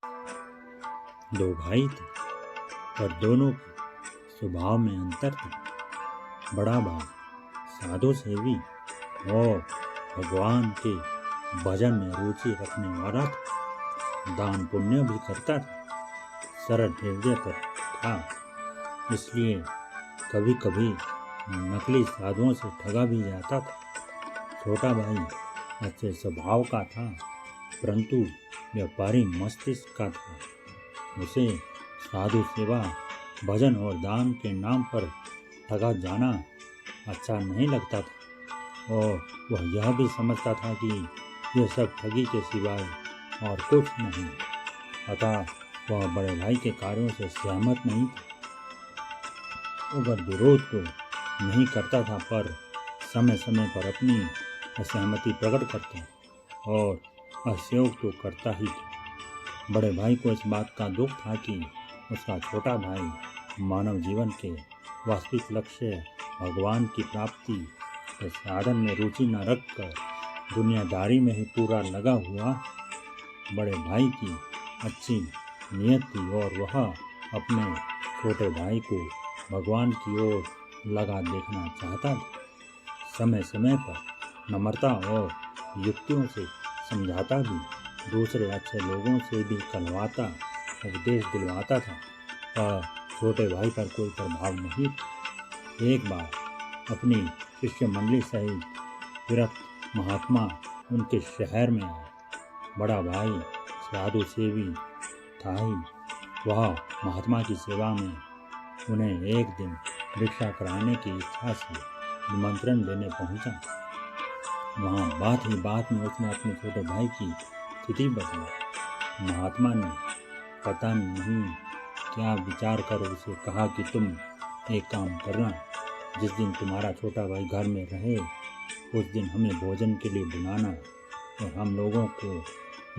दो भाई थे, पर दोनों के स्वभाव में अंतर था। बड़ा भाई साधु सेवी और भगवान के भजन में रुचि रखने वाला था। दान पुण्य भी करता था, सरल हृदय पर था, इसलिए कभी कभी नकली साधुओं से ठगा भी जाता था। छोटा भाई अच्छे स्वभाव का था, परंतु व्यापारी मस्तिष्क का था। उसे साधु सेवा, भजन और दान के नाम पर ठगा जाना अच्छा नहीं लगता था, और वह यह भी समझता था कि यह सब ठगी के सिवाय और कुछ नहीं। अतः वह बड़े भाई के कार्यों से सहमत नहीं था। वह विरोध तो नहीं करता था, पर समय समय पर अपनी असहमति प्रकट करता और असहयोग तो करता ही था। बड़े भाई को इस बात का दुख था कि उसका छोटा भाई मानव जीवन के वास्तविक लक्ष्य भगवान की प्राप्ति के साधन में रुचि न रखकर दुनियादारी में ही पूरा लगा हुआ। बड़े भाई की अच्छी नीयत थी और वह अपने छोटे भाई को भगवान की ओर लगा देखना चाहता था। समय समय पर नम्रता और युक्तियों से समझाता भी, दूसरे अच्छे लोगों से भी कहलवाता, उपदेश दिलवाता था, पर छोटे भाई पर कोई प्रभाव नहीं था। एक बार अपनी शिष्य मंडली सहित विरक्त महात्मा उनके शहर में आए। बड़ा भाई साधु सेवी था ही, वह महात्मा की सेवा में उन्हें एक दिन भिक्षा कराने की इच्छा से निमंत्रण देने पहुंचा। वहाँ बात ही बात में उसने अपने छोटे भाई की स्थिति बदली। महात्मा ने पता नहीं क्या विचार कर उसे कहा कि तुम एक काम करना, जिस दिन तुम्हारा छोटा भाई घर में रहे उस दिन हमें भोजन के लिए बुलाना और हम लोगों को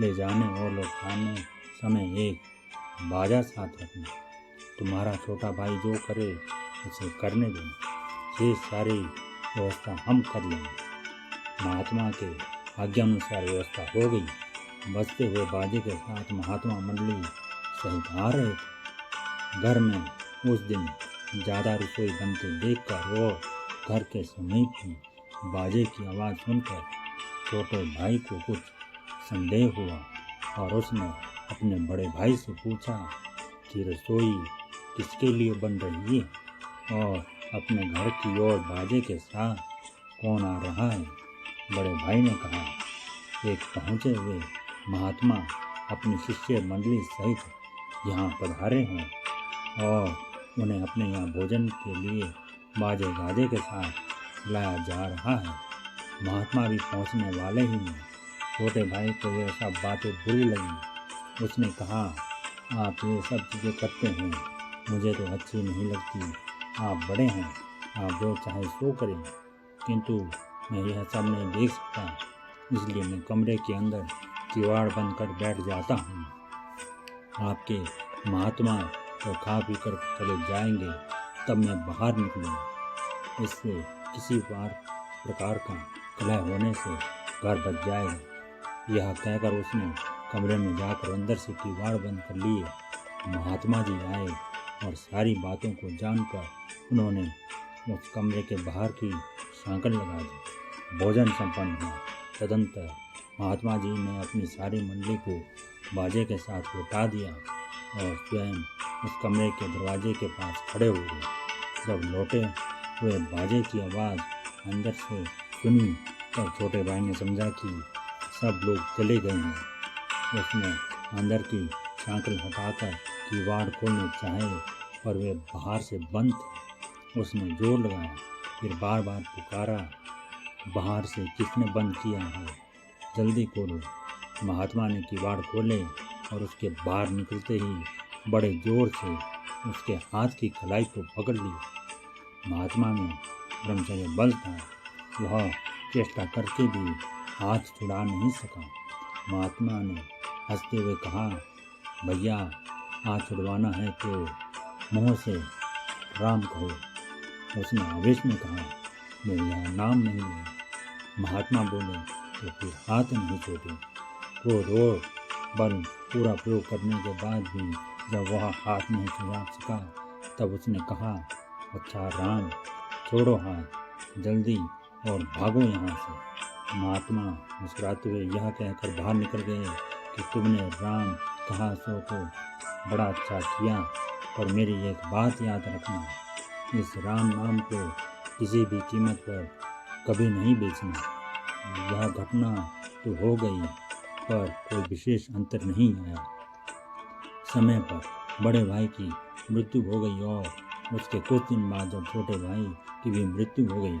ले जाने और लौटाने समय एक बाजा साथ रखना। तुम्हारा छोटा भाई जो करे उसे करने देना, ये सारी व्यवस्था हम कर लेंगे। महात्मा के आज्ञानुसार व्यवस्था हो गई। बजते हुए बाजे के साथ महात्मा मंडली सहित आ रहे थे। घर में उस दिन ज़्यादा रसोई बनते देखकर वो घर के समीप ही बाजे की आवाज़ सुनकर छोटे भाई को कुछ संदेह हुआ और उसने अपने बड़े भाई से पूछा कि रसोई किसके लिए बन रही है और अपने घर की ओर बाजे के साथ कौन आ रहा है। बड़े भाई ने कहा, एक पहुँचे हुए महात्मा अपनी शिष्य मंडली सहित यहाँ पधारे हैं और उन्हें अपने यहाँ भोजन के लिए बाजे गाजे के साथ लाया जा रहा है। महात्मा भी पहुँचने वाले ही हैं। छोटे भाई को ये सब बातें बुरी लगी। उसने कहा, आप ये सब चीज़ें करते हैं, मुझे तो अच्छी नहीं लगती। आप बड़े हैं, आप जो चाहे सो करें, किंतु मैं यह सब नहीं देख सकता, इसलिए मैं कमरे के अंदर किवाड़ बंद कर बैठ जाता हूँ। आपके महात्मा तो खा पी कर चले जाएंगे, तब मैं बाहर निकलूँगा। इससे किसी प्रकार का कलह होने से घर बच जाएगा। यह कहकर उसने कमरे में जाकर अंदर से किवाड़ बंद कर लिए। महात्मा जी आए और सारी बातों को जानकर उन्होंने उस कमरे के बाहर की सांकल लगा दी। भोजन संपन्न हुआ। तदंतर महात्मा जी ने अपनी सारी मंडली को बाजे के साथ लौटा दिया और स्वयं उस कमरे के दरवाजे के पास खड़े हो गए। जब लौटे हुए बाजे की आवाज़ अंदर से सुनी तब छोटे भाई ने समझा कि सब लोग चले गए हैं। उसने अंदर की सांकल हटाकर किवाड़ खोलने चाहे, पर वे बाहर से बंद थे। उसने जोर लगाया, फिर बार बार पुकारा, बाहर से किसने बंद किया है, जल्दी खोलो। महात्मा ने किवाड़ खोले और उसके बाहर निकलते ही बड़े जोर से उसके हाथ की कलाई को पकड़ लिया। महात्मा में ब्रह्मचर्य बल था, वह चेष्टा करके भी हाथ छुड़ा नहीं सका। महात्मा ने हंसते हुए कहा, भैया हाथ छुड़वाना है तो मुँह से राम कहो। उसने आवेश में कहा, मैं यह नाम नहीं लूँगा। महात्मा बोले, तो फिर हाथ नहीं छोड़े। क्रोध और बल पूरा प्रयोग करने के बाद भी जब वह हाथ नहीं छुड़ा सका तब उसने कहा, अच्छा राम, छोड़ो हाथ जल्दी और भागो यहाँ से। महात्मा मुस्कुराते हुए यह कहकर बाहर निकल गए कि तुमने राम कहा सो तो बड़ा अच्छा किया, पर मेरी एक बात याद रखना, इस राम नाम को किसी भी कीमत पर कभी नहीं बेचना। यह घटना तो हो गई पर कोई विशेष अंतर नहीं आया। समय पर बड़े भाई की मृत्यु हो गई और उसके कुछ दिन बाद जब छोटे भाई की भी मृत्यु हो गई।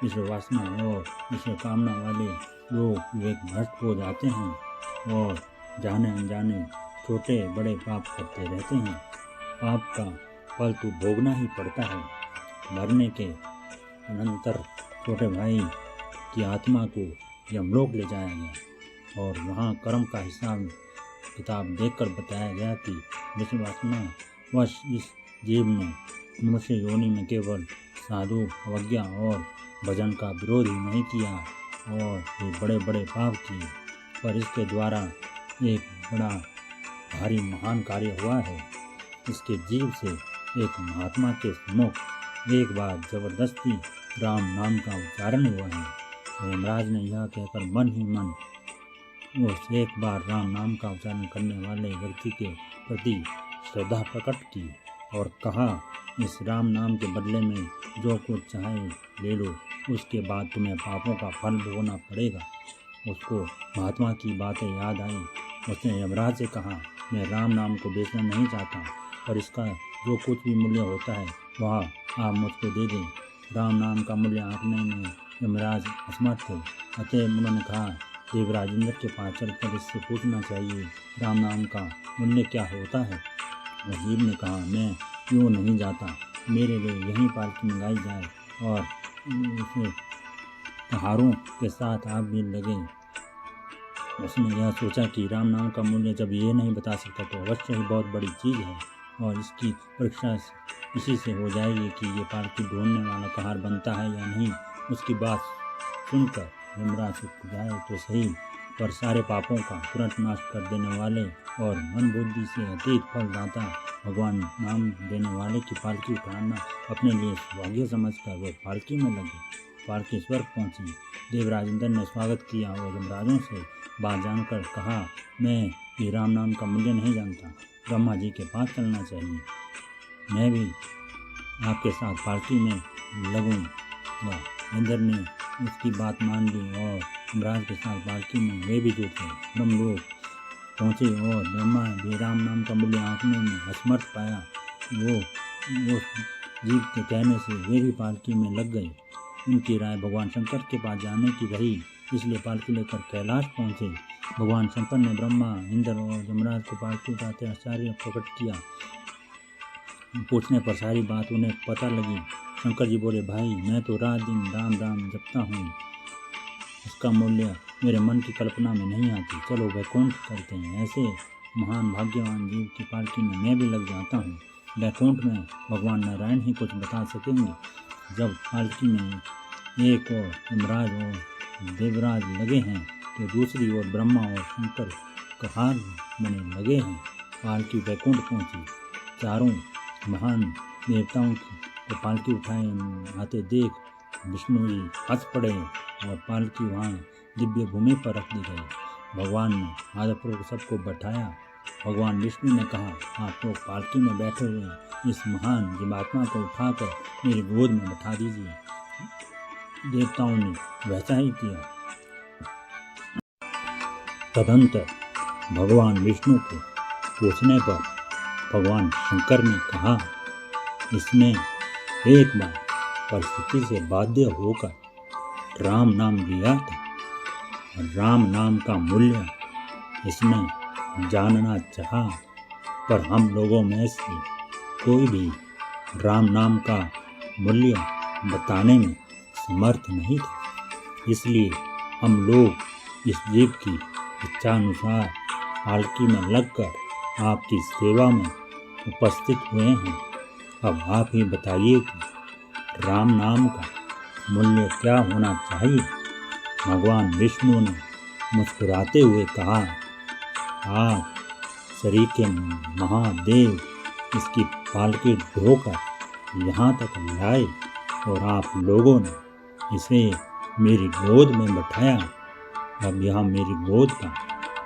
इस वासना और इस कामना वाले लोग विवेक भ्रष्ट हो जाते हैं और जाने अनजाने छोटे बड़े पाप करते रहते हैं। पाप का फल तो भोगना ही पड़ता है। मरने के अनंतर छोटे भाई की आत्मा को यमलोक ले जाया गया और वहाँ कर्म का हिसाब किताब देखकर बताया गया कि विश्वासना वश इस जीव ने मनुष्य योनि में केवल साधु अवज्ञा और भजन का विरोध ही नहीं किया और भी बड़े बड़े पाप किए, पर इसके द्वारा एक बड़ा भारी महान कार्य हुआ है। इसके जीव से एक महात्मा के सम्मुख एक बार जबरदस्ती राम नाम का उच्चारण हुआ है। यमराज ने यह कहकर मन ही मन उस एक बार राम नाम का उच्चारण करने वाले व्यक्ति के प्रति श्रद्धा प्रकट की और कहा, इस राम नाम के बदले में जो कुछ चाहे ले लो, उसके बाद तुम्हें पापों का फल भोगना पड़ेगा। उसको महात्मा की बातें याद आई। उसने यमराज से कहा, मैं राम नाम को बेचना नहीं चाहता, पर इसका जो कुछ भी मूल्य होता है वह आप मुझको दे दें। राम नाम का मूल्य आंकने में यमराज असमर्थ थे, अतः उन्होंने कहा, देवराज इंद्र के पास चलकर इससे पूछना चाहिए राम नाम का मूल्य क्या होता है। वजीर ने कहा, मैं क्यों नहीं जाता, मेरे लिए यहीं पालकी मंगाई जाए और उसे पहाड़ों के साथ आप भी लगे। उसने यह सोचा कि राम नाम का मूल्य जब ये नहीं बता सकता तो अवश्य ही बहुत बड़ी चीज़ है और इसकी परीक्षा इसी से हो जाएगी कि ये पालकी ढूंढने वाला कहार बनता है या नहीं। उसकी बात सुनकर यमराज चुप जाए तो सही, पर सारे पापों का तुरंत नाश कर देने वाले और मन बुद्धि से अतीत फलदाता भगवान नाम देने वाले की पालकी उठाना अपने लिए सौभाग्य समझकर वो पालकी में लगे। पालकी स्वर्ग पहुंची। देवराज इंद्र ने स्वागत किया और यमराजों से बात जानकर कहा, मैं भी राम नाम का मूल्य नहीं जानता, ब्रह्मा जी के पास चलना चाहिए। मैं भी आपके साथ पालकी में लगूंगा। इंद्र ने उसकी बात मान ली और यमराज के साथ पालकी में वे भी जुटे। ब्रह्मलोक पहुँचे और ब्रह्मा भी राम नाम का मूल्य आंकने में असमर्थ पाया। वो जीव के कहने से वे भी पालकी में लग गए। उनकी राय भगवान शंकर के पास जाने की रही, इसलिए पालकी लेकर कैलाश पहुँचे। भगवान शंकर ने ब्रह्मा, इंद्र और यमराज को पालकी उठाते आश्चर्य प्रकट किया। पूछने पर सारी बात उन्हें पता लगी। शंकर जी बोले, भाई मैं तो रात दिन राम राम जपता हूँ, उसका मूल्य मेरे मन की कल्पना में नहीं आती। चलो वैकुंठ करते हैं। ऐसे महान भाग्यवान जीव की पालकी में मैं भी लग जाता हूँ। वैकुंठ में भगवान नारायण ही कुछ बता सकेंगे। जब पालकी में एक और यमराज और देवराज लगे हैं तो दूसरी ओर ब्रह्मा और शंकर कहार बने लगे हैं। पालकी वैकुंठ पहुँची। चारों महान देवताओं को पालकी उठाए आते देख विष्णु जी हंस पड़े और पालकी वहाँ दिव्य भूमि पर रख दी गई। भगवान ने आदरपूर्वक सबको बैठाया। भगवान विष्णु ने कहा, आप लोग पालकी में बैठे हुए इस महान जीवात्मा को उठाकर मेरी गोद में बैठा दीजिए। देवताओं ने वैसा ही किया। तदंतर भगवान विष्णु को पूछने पर भगवान शंकर ने कहा, इसने एक बार परिस्थिति से बाध्य होकर राम नाम लिया था। राम नाम का मूल्य इसने जानना चाहा, पर हम लोगों में से कोई भी राम नाम का मूल्य बताने में समर्थ नहीं था। इसलिए हम लोग इस जीव की इच्छानुसार पालकी में लगकर आपकी सेवा में उपस्थित हुए हैं। अब आप ही बताइए कि राम नाम का मूल्य क्या होना चाहिए। भगवान विष्णु ने मुस्कुराते हुए कहा, आप सरीखे महादेव इसकी पालकी ढोकर यहाँ तक लाए और आप लोगों ने इसे मेरी गोद में बैठाया। अब यह मेरी गोद का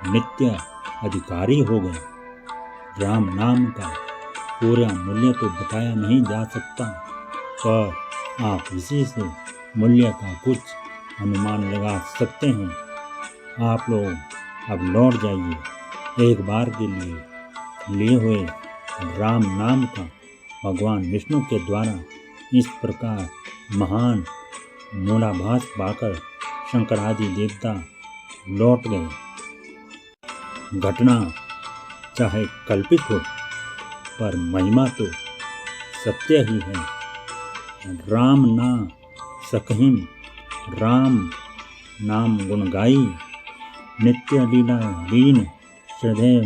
नित्य अधिकारी हो गया। राम नाम का पूरा मूल्य तो बताया नहीं जा सकता, पर आप इसी से मूल्य का कुछ अनुमान लगा सकते हैं। आप लोग अब लौट जाइए। एक बार के लिए हुए राम नाम का भगवान विष्णु के द्वारा इस प्रकार महान मूलाभास पाकर शंकरादि देवता लौट गए। घटना चाहे कल्पित हो, पर महिमा तो सत्य ही है। राम ना सकहिम, राम नाम गुण गाई, नित्य लीला लीन श्रद्धेय।